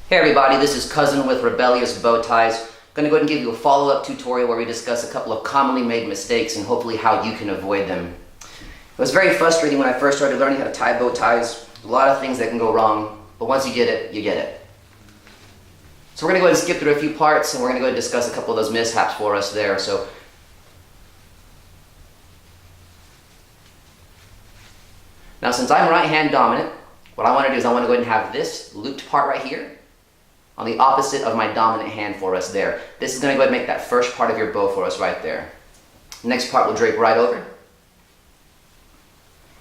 Hey everybody, this is Cousin with Rebellious Bowties. I'm going to go ahead and give you a follow-up tutorial where we discuss a couple of commonly made mistakes and hopefully how you can avoid them. It was very frustrating when I first started learning how to tie bow ties. A lot of things that can go wrong, but once you get it, you get it. So we're going to go ahead and skip through a few parts and we're going to go ahead and discuss a couple of those mishaps for us there. Now since I'm right hand dominant, what I want to do is I want to go ahead and have this looped part right here on the opposite of my dominant hand for us there. This is going to go ahead and make that first part of your bow for us right there. Next part will drape right over.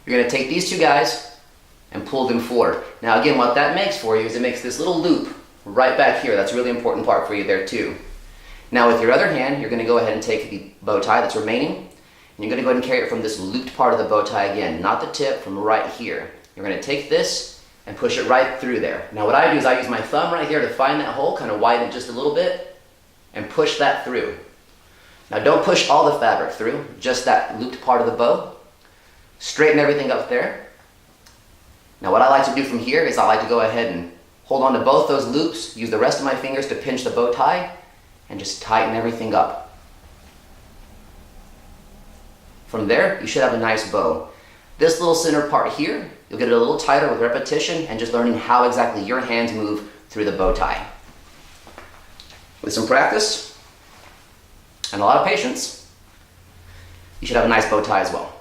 You're going to take these two guys and pull them forward. Now again, what that makes for you is it makes this little loop right back here. That's a really important part for you there too. Now with your other hand, you're going to go ahead and take the bow tie that's remaining, and you're going to go ahead and carry it from this looped part of the bow tie again, not the tip, from right here. You're going to take this and push it right through there. Now what I do is I use my thumb right here to find that hole, kind of widen it just a little bit, and push that through. Now don't push all the fabric through, just that looped part of the bow. Straighten everything up there. Now what I like to do from here is I like to go ahead and hold on to both those loops, use the rest of my fingers to pinch the bow tie, and just tighten everything up. From there, you should have a nice bow. This little center part here, you'll get it a little tighter with repetition and just learning how exactly your hands move through the bow tie. With some practice and a lot of patience, you should have a nice bow tie as well.